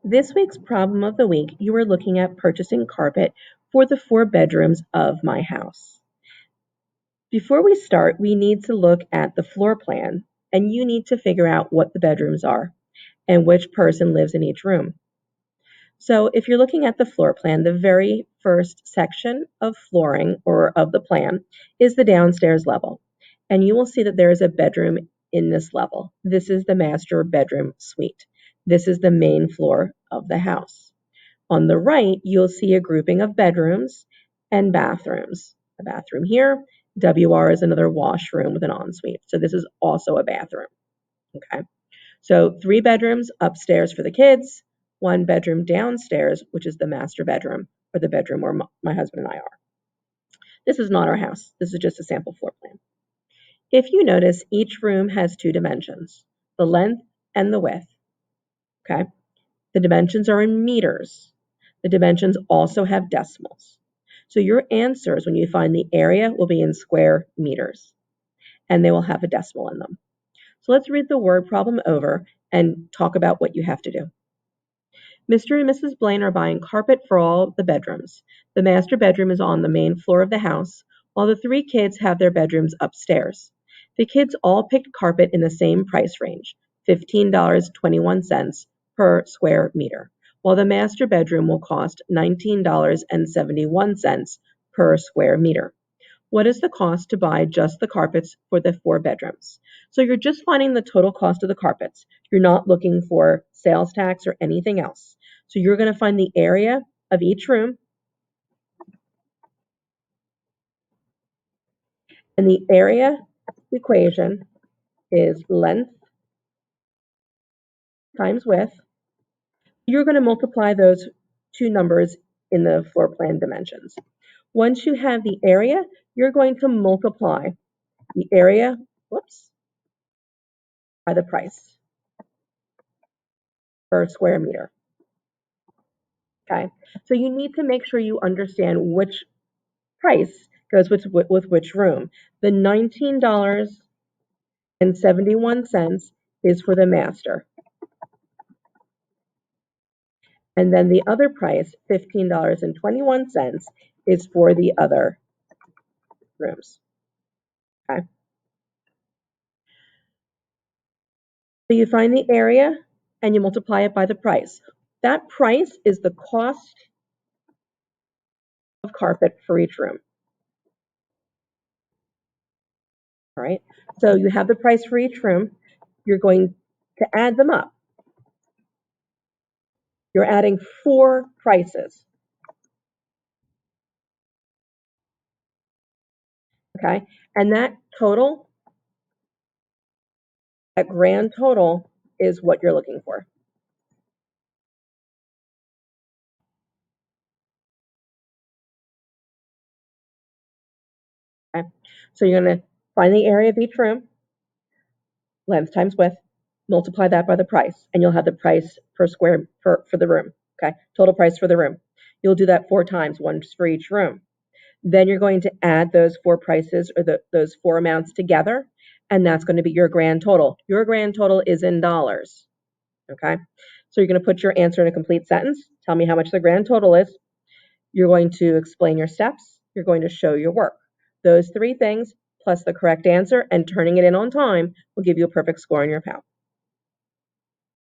This week's problem of the week, you are looking at purchasing carpet for the 4 bedrooms of my house. Before we start, we need to look at the floor plan, and you need to figure out what the bedrooms are and which person lives in each room. So if you're looking at the floor plan, the very first section of flooring or of the plan is the downstairs level. And you will see that there is a bedroom in this level. This is the master bedroom suite. This is the main floor of the house. On the right, you'll see a grouping of bedrooms and bathrooms. A bathroom here. WR is another washroom with an ensuite. So this is also a bathroom. Okay. So 3 bedrooms upstairs for the kids, 1 bedroom downstairs, which is the master bedroom or the bedroom where my husband and I are. This is not our house. This is just a sample floor plan. If you notice, each room has 2 dimensions, the length and the width. Okay. The dimensions are in meters. The dimensions also have decimals. So your answers when you find the area will be in square meters, and they will have a decimal in them. So let's read the word problem over and talk about what you have to do. Mr. and Mrs. Blaine are buying carpet for all the bedrooms. The master bedroom is on the main floor of the house, while the 3 kids have their bedrooms upstairs. The kids all picked carpet in the same price range, $15.21 per square meter, while the master bedroom will cost $19.71 per square meter. What is the cost to buy just the carpets for the 4 bedrooms? So you're just finding the total cost of the carpets. You're not looking for sales tax or anything else. So you're going to find the area of each room, and the area equation is length times width. You're going to multiply those 2 numbers in the floor plan dimensions. Once you have the area, you're going to multiply the area, by the price per square meter. Okay, so you need to make sure you understand which price goes with which room. The $19.71 is for the master. And then the other price, $15.21, is for the other rooms. Okay. So you find the area and you multiply it by the price. That price is the cost of carpet for each room. All right. So you have the price for each room. You're going to add them up. You're adding 4 prices. Okay. And that total, that grand total, is what you're looking for. Okay. So you're going to find the area of each room, length times width, multiply that by the price, and you'll have the price per square for the room. Okay. Total price for the room. You'll do that 4 times, once for each room. Then you're going to add those 4 prices or those 4 amounts together, and that's going to be your grand total. Your grand total is in dollars. Okay. So you're going to put your answer in a complete sentence. Tell me how much the grand total is. You're going to explain your steps. You're going to show your work. Those 3 things plus the correct answer and turning it in on time will give you a perfect score in your POW.